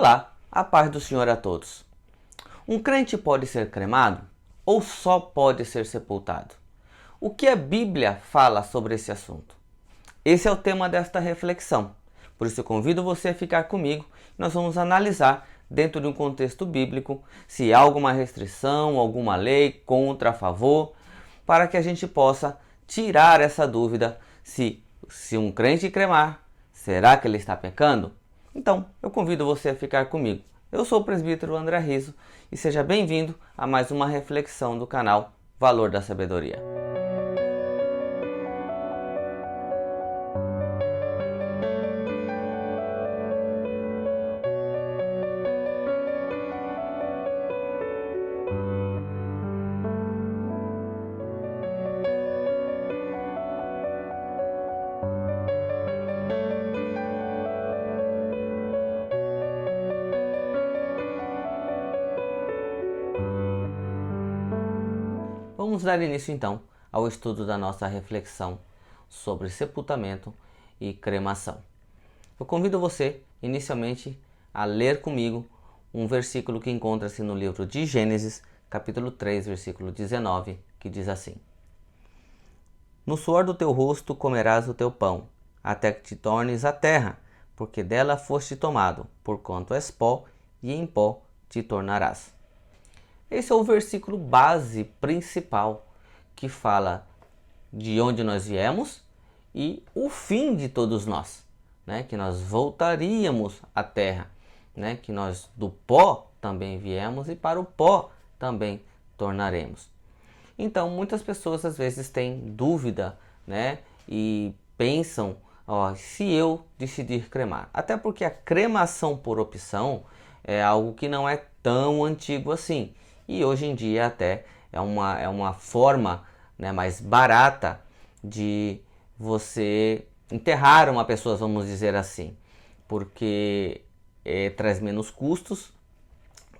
Olá, a paz do Senhor a todos. Um crente pode ser cremado ou só pode ser sepultado? O que a Bíblia fala sobre esse assunto? Esse é o tema desta reflexão. Por isso eu convido você a ficar comigo. Nós vamos analisar, dentro de um contexto bíblico, se há alguma restrição, alguma lei contra, a favor, para que a gente possa tirar essa dúvida se um crente cremar, será que ele está pecando? Então, eu convido você a ficar comigo. Eu sou o presbítero André Riso e seja bem-vindo a mais uma reflexão do canal Valor da Sabedoria. Vamos dar início então ao estudo da nossa reflexão sobre sepultamento e cremação. Eu convido você inicialmente a ler comigo um versículo que encontra-se no livro de Gênesis, capítulo 3, versículo 19, que diz assim: No suor do teu rosto comerás o teu pão, até que te tornes a terra, porque dela foste tomado, porquanto és pó, e em pó te tornarás. Esse é o versículo base principal que fala de onde nós viemos e o fim de todos nós, né? Que nós voltaríamos à terra, né? Que nós do pó também viemos e para o pó também tornaremos. Então, muitas pessoas às vezes têm dúvida, né? E pensam, se eu decidir cremar. Até porque a cremação por opção é algo que não é tão antigo assim. E hoje em dia até é uma forma, né, mais barata de você enterrar uma pessoa, vamos dizer assim. Porque traz menos custos,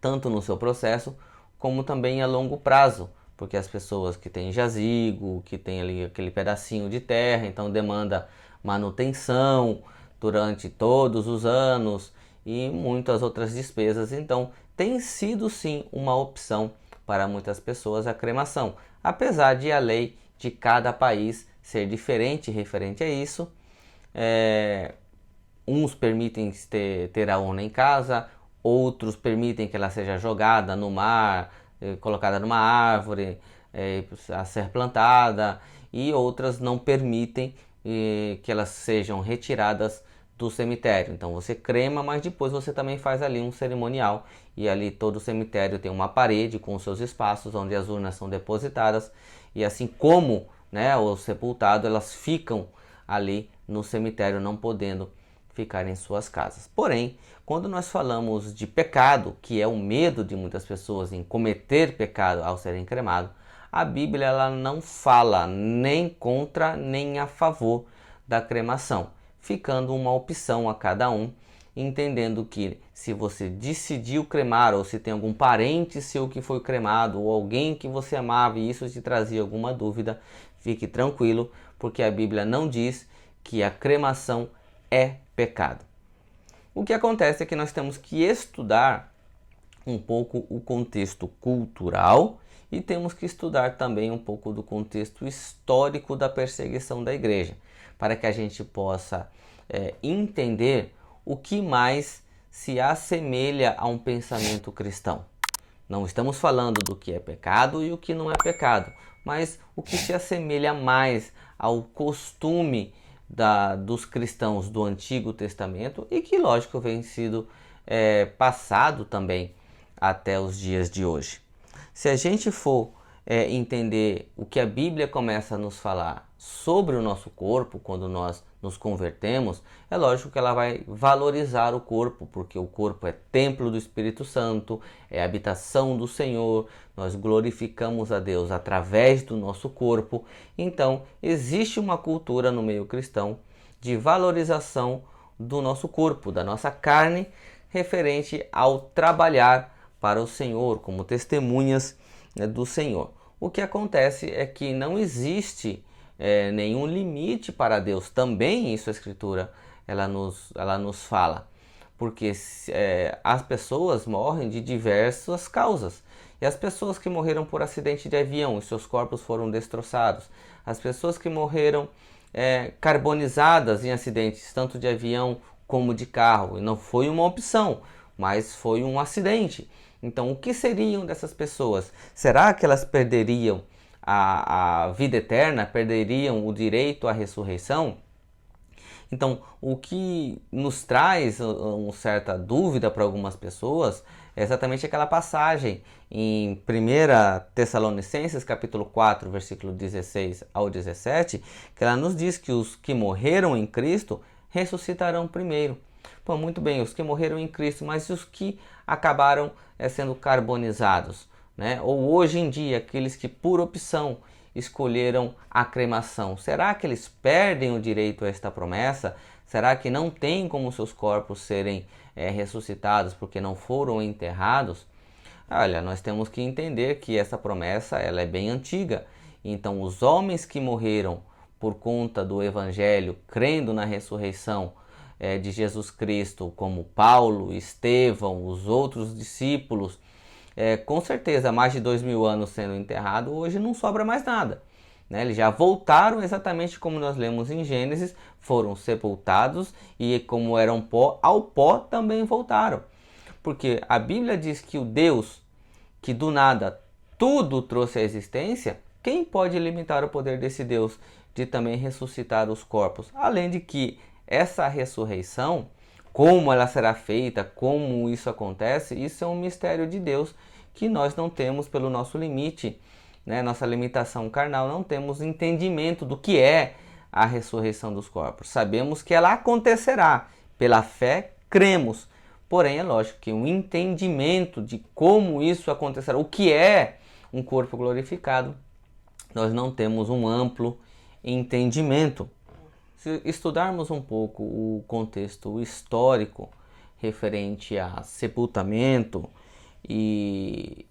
tanto no seu processo, como também a longo prazo. Porque as pessoas que têm jazigo, que tem ali aquele pedacinho de terra, então demanda manutenção durante todos os anos e muitas outras despesas. Então tem sido sim uma opção para muitas pessoas a cremação, apesar de a lei de cada país ser diferente referente a isso. Uns permitem ter a urna em casa, outros permitem que ela seja jogada no mar, colocada numa árvore, a ser plantada, e outras não permitem que elas sejam retiradas do cemitério. Então você crema, mas depois você também faz ali um cerimonial, e ali todo o cemitério tem uma parede com os seus espaços onde as urnas são depositadas, e assim como, né, o sepultado, elas ficam ali no cemitério, não podendo ficar em suas casas. Porém, quando nós falamos de pecado, que é o medo de muitas pessoas em cometer pecado ao serem cremados, a Bíblia ela não fala nem contra nem a favor da cremação, ficando uma opção a cada um, entendendo que se você decidiu cremar, ou se tem algum parente seu que foi cremado, ou alguém que você amava e isso te trazia alguma dúvida, fique tranquilo, porque a Bíblia não diz que a cremação é pecado. O que acontece é que nós temos que estudar um pouco o contexto cultural e temos que estudar também um pouco do contexto histórico da perseguição da igreja, para que a gente possa entender o que mais se assemelha a um pensamento cristão. Não estamos falando do que é pecado e o que não é pecado, mas o que se assemelha mais ao costume dos cristãos do Antigo Testamento e que, lógico, vem sido passado também até os dias de hoje. Se a gente for entender o que a Bíblia começa a nos falar sobre o nosso corpo quando nós nos convertemos, é lógico que ela vai valorizar o corpo, porque o corpo é templo do Espírito Santo, é habitação do Senhor, nós glorificamos a Deus através do nosso corpo. Então, existe uma cultura no meio cristão de valorização do nosso corpo, da nossa carne, referente ao trabalhar para o Senhor, como testemunhas do Senhor. O que acontece é que não existe nenhum limite para Deus. Também isso a Escritura ela nos fala. porque as pessoas morrem de diversas causas. E as pessoas que morreram por acidente de avião e seus corpos foram destroçados, as pessoas que morreram carbonizadas em acidentes tanto de avião como de carro, e não foi uma opção, mas foi um acidente. Então, o que seriam dessas pessoas? Será que elas perderiam a vida eterna, perderiam o direito à ressurreição? Então, o que nos traz uma certa dúvida para algumas pessoas é exatamente aquela passagem em 1 Tessalonicenses, capítulo 4, versículo 16 ao 17, que ela nos diz que os que morreram em Cristo ressuscitarão primeiro. Bom, muito bem, os que morreram em Cristo, mas os que acabaram sendo carbonizados, né? Ou hoje em dia, aqueles que por opção escolheram a cremação, será que eles perdem o direito a esta promessa? Será que não tem como seus corpos serem ressuscitados porque não foram enterrados? Olha, nós temos que entender que essa promessa ela é bem antiga. Então, os homens que morreram por conta do Evangelho, crendo na ressurreição de Jesus Cristo, como Paulo, Estevão, os outros discípulos, com certeza, mais de 2000 anos sendo enterrado, hoje não sobra mais nada. Né? Eles já voltaram exatamente como nós lemos em Gênesis, foram sepultados e como eram pó, ao pó também voltaram. Porque a Bíblia diz que o Deus que do nada tudo trouxe à existência, quem pode limitar o poder desse Deus de também ressuscitar os corpos? Além de que essa ressurreição, como ela será feita, como isso acontece, isso é um mistério de Deus que nós não temos pelo nosso limite, né? Nossa limitação carnal, não temos entendimento do que é a ressurreição dos corpos. Sabemos que ela acontecerá, pela fé cremos, porém é lógico que o entendimento de como isso acontecerá, o que é um corpo glorificado, nós não temos um amplo entendimento. Se estudarmos um pouco o contexto histórico referente a sepultamento e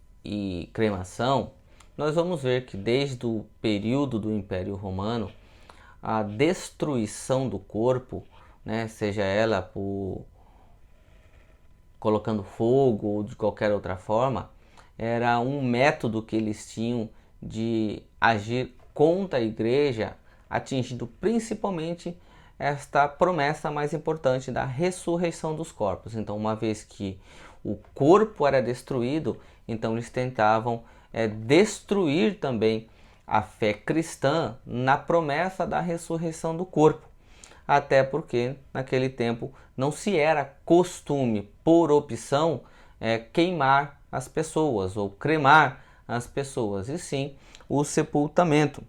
cremação, nós vamos ver que desde o período do Império Romano, a destruição do corpo, né, seja ela por colocando fogo ou de qualquer outra forma, era um método que eles tinham de agir contra a igreja, atingindo principalmente esta promessa mais importante da ressurreição dos corpos. Então, uma vez que o corpo era destruído, então eles tentavam destruir também a fé cristã na promessa da ressurreição do corpo. Até porque naquele tempo não se era costume, por opção, queimar as pessoas ou cremar as pessoas, e sim o sepultamento.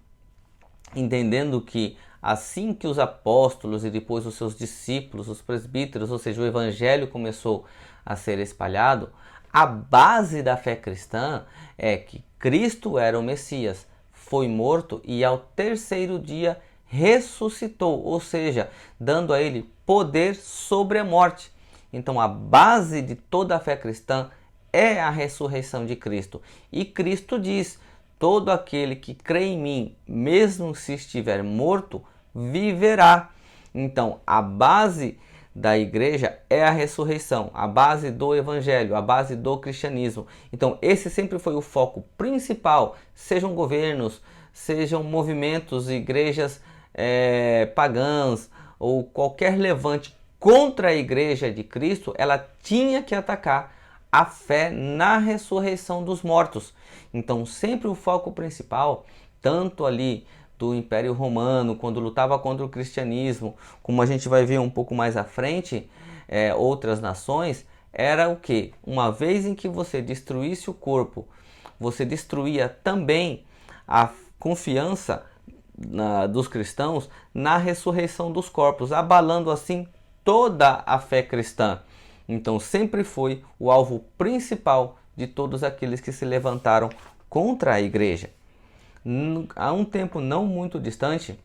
Entendendo que assim que os apóstolos e depois os seus discípulos, os presbíteros, ou seja, o evangelho começou a ser espalhado, a base da fé cristã é que Cristo era o Messias, foi morto e ao terceiro dia ressuscitou, ou seja, dando a ele poder sobre a morte. Então a base de toda a fé cristã é a ressurreição de Cristo. E Cristo diz: todo aquele que crê em mim, mesmo se estiver morto, viverá. Então, a base da igreja é a ressurreição, a base do evangelho, a base do cristianismo. Então, esse sempre foi o foco principal, sejam governos, sejam movimentos, igrejas pagãs ou qualquer levante contra a igreja de Cristo, ela tinha que atacar a fé na ressurreição dos mortos. Então, sempre o foco principal, tanto ali do Império Romano, quando lutava contra o cristianismo, como a gente vai ver um pouco mais à frente, outras nações, era o que? Uma vez em que você destruísse o corpo, você destruía também a confiança dos cristãos na ressurreição dos corpos, abalando assim toda a fé cristã. Então sempre foi o alvo principal de todos aqueles que se levantaram contra a igreja. Há um tempo não muito distante,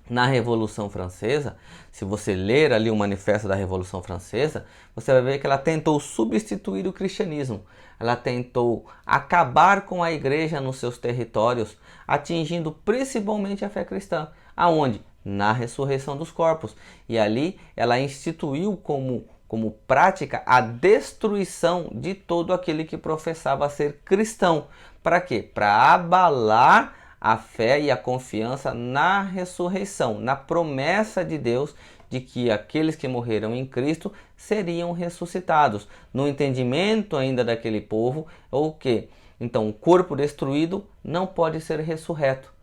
na Revolução Francesa, se você ler ali o manifesto da Revolução Francesa, você vai ver que ela tentou substituir o cristianismo. Ela tentou acabar com a igreja nos seus territórios, atingindo principalmente a fé cristã. Aonde? Na ressurreição dos corpos. E ali ela instituiu como como prática a destruição de todo aquele que professava ser cristão. Para quê? Para abalar a fé e a confiança na ressurreição, na promessa de Deus de que aqueles que morreram em Cristo seriam ressuscitados. No entendimento ainda daquele povo, ou que então o corpo destruído não pode ser ressurreto.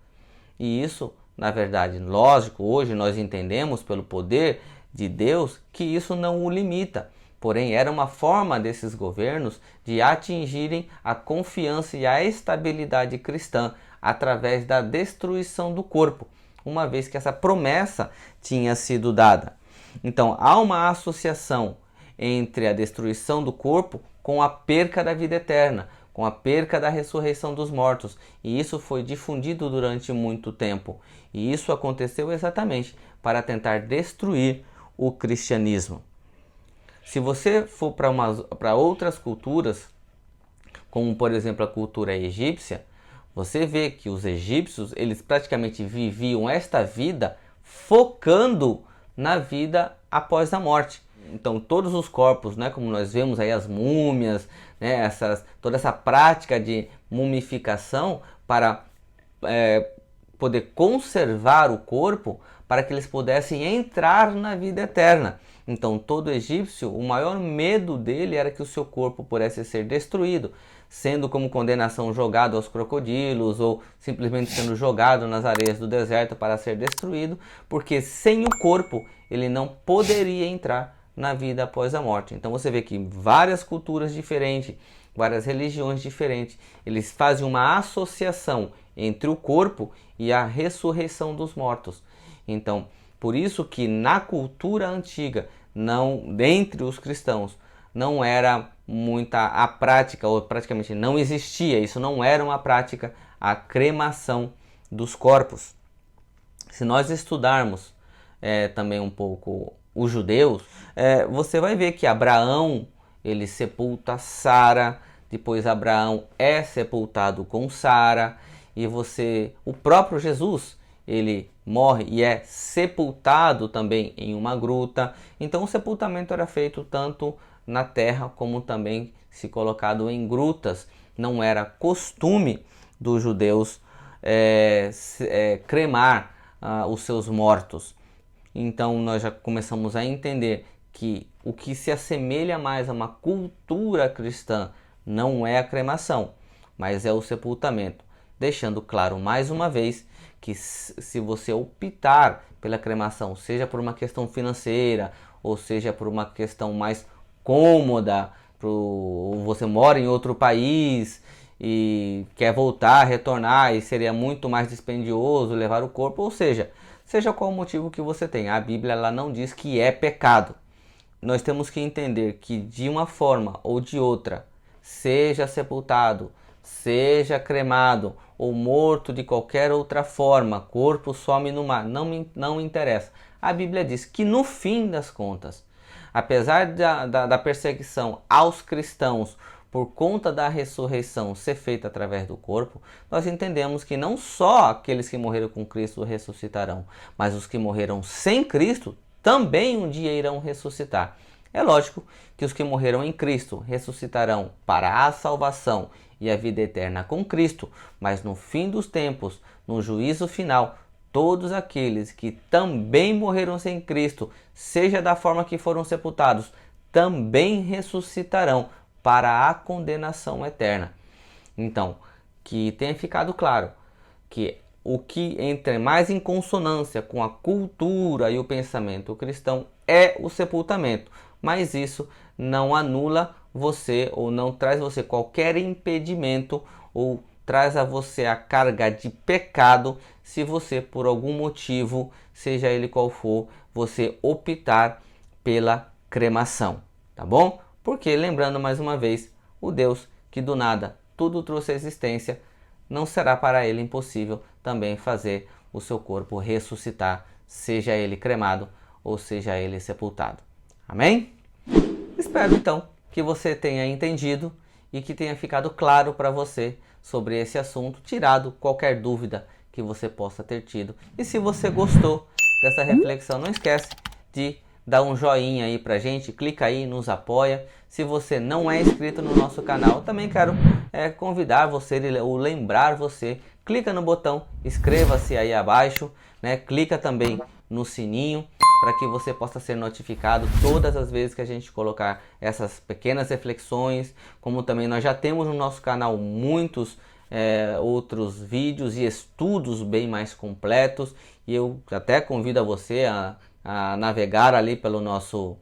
E isso, na verdade, lógico, hoje nós entendemos pelo poder de Deus que isso não o limita. Porém, era uma forma desses governos de atingirem a confiança e a estabilidade cristã através da destruição do corpo, uma vez que essa promessa tinha sido dada. Então, há uma associação entre a destruição do corpo com a perca da vida eterna, com a perca da ressurreição dos mortos. E isso foi difundido durante muito tempo. E isso aconteceu exatamente para tentar destruir o cristianismo. Se você for para outras culturas, como por exemplo a cultura egípcia, você vê que os egípcios, eles praticamente viviam esta vida focando na vida após a morte. Então todos os corpos, né, como nós vemos aí as múmias, né, toda essa prática de mumificação para poder conservar o corpo para que eles pudessem entrar na vida eterna. Então todo egípcio, o maior medo dele era que o seu corpo pudesse ser destruído, sendo como condenação jogado aos crocodilos ou simplesmente sendo jogado nas areias do deserto para ser destruído, porque sem o corpo ele não poderia entrar na vida após a morte. Então você vê que várias culturas diferentes, várias religiões diferentes, eles fazem uma associação entre o corpo e a ressurreição dos mortos. Então, por isso que na cultura antiga, dentre os cristãos, não era muita a prática, ou praticamente não existia, isso não era uma prática, a cremação dos corpos. Se nós estudarmos também um pouco os judeus, você vai ver que Abraão, ele sepulta Sara, depois Abraão é sepultado com Sara, e o próprio Jesus, ele morre e é sepultado também em uma gruta. Então o sepultamento era feito tanto na terra como também se colocado em grutas. Não era costume dos judeus cremar os seus mortos. Então nós já começamos a entender que o que se assemelha mais a uma cultura cristã não é a cremação, mas é o sepultamento. Deixando claro mais uma vez que se você optar pela cremação, seja por uma questão financeira, ou seja por uma questão mais cômoda, você mora em outro país e quer voltar, retornar, e seria muito mais dispendioso levar o corpo, ou seja qual o motivo que você tem, a Bíblia ela não diz que é pecado. Nós temos que entender que de uma forma ou de outra, seja sepultado, seja cremado ou morto de qualquer outra forma, corpo some no mar, não interessa. A Bíblia diz que no fim das contas, apesar da perseguição aos cristãos por conta da ressurreição ser feita através do corpo, nós entendemos que não só aqueles que morreram com Cristo ressuscitarão, mas os que morreram sem Cristo também um dia irão ressuscitar. É lógico que os que morreram em Cristo ressuscitarão para a salvação e a vida eterna com Cristo, mas no fim dos tempos, no juízo final, todos aqueles que também morreram sem Cristo, seja da forma que foram sepultados, também ressuscitarão para a condenação eterna. Então, que tenha ficado claro que o que entra mais em consonância com a cultura e o pensamento cristão é o sepultamento, mas isso não anula você ou não traz você qualquer impedimento ou traz a você a carga de pecado se você por algum motivo, seja ele qual for, você optar pela cremação, tá bom? Porque lembrando mais uma vez, o Deus que do nada tudo trouxe à existência, não será para ele impossível também fazer o seu corpo ressuscitar, seja ele cremado ou seja ele sepultado. Amém? Espero então que você tenha entendido e que tenha ficado claro para você sobre esse assunto, tirado qualquer dúvida que você possa ter tido. E se você gostou dessa reflexão, não esquece de dá um joinha aí pra gente, clica aí, nos apoia. Se você não é inscrito no nosso canal, também quero convidar você, ou lembrar você, clica no botão, inscreva-se aí abaixo, né? Clica também no sininho para que você possa ser notificado todas as vezes que a gente colocar essas pequenas reflexões, como também nós já temos no nosso canal muitos outros vídeos e estudos bem mais completos, e eu até convido a você a navegar ali pelo nosso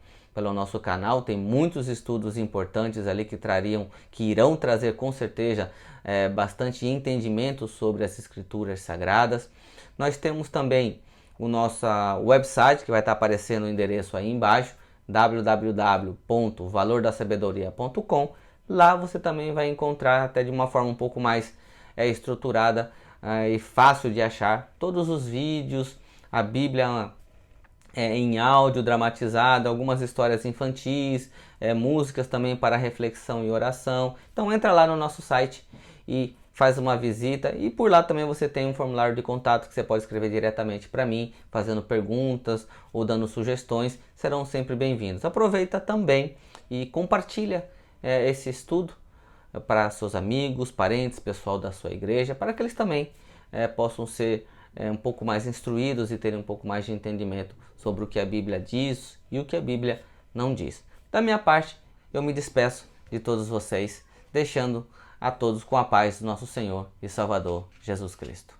canal. Tem muitos estudos importantes ali que irão trazer com certeza bastante entendimento sobre as escrituras sagradas. Nós temos também o nosso website, que vai estar aparecendo o endereço aí embaixo, www.valordasabedoria.com. Lá você também vai encontrar, até de uma forma um pouco mais estruturada e fácil de achar, todos os vídeos, a Bíblia em áudio dramatizado, algumas histórias infantis, músicas também para reflexão e oração. Então entra lá no nosso site e faz uma visita, e por lá também você tem um formulário de contato que você pode escrever diretamente para mim, fazendo perguntas ou dando sugestões, serão sempre bem-vindos. Aproveita também e compartilha esse estudo para seus amigos, parentes, pessoal da sua igreja, para que eles também possam ser um pouco mais instruídos e terem um pouco mais de entendimento sobre o que a Bíblia diz e o que a Bíblia não diz. Da minha parte, eu me despeço de todos vocês, deixando a todos com a paz do nosso Senhor e Salvador Jesus Cristo.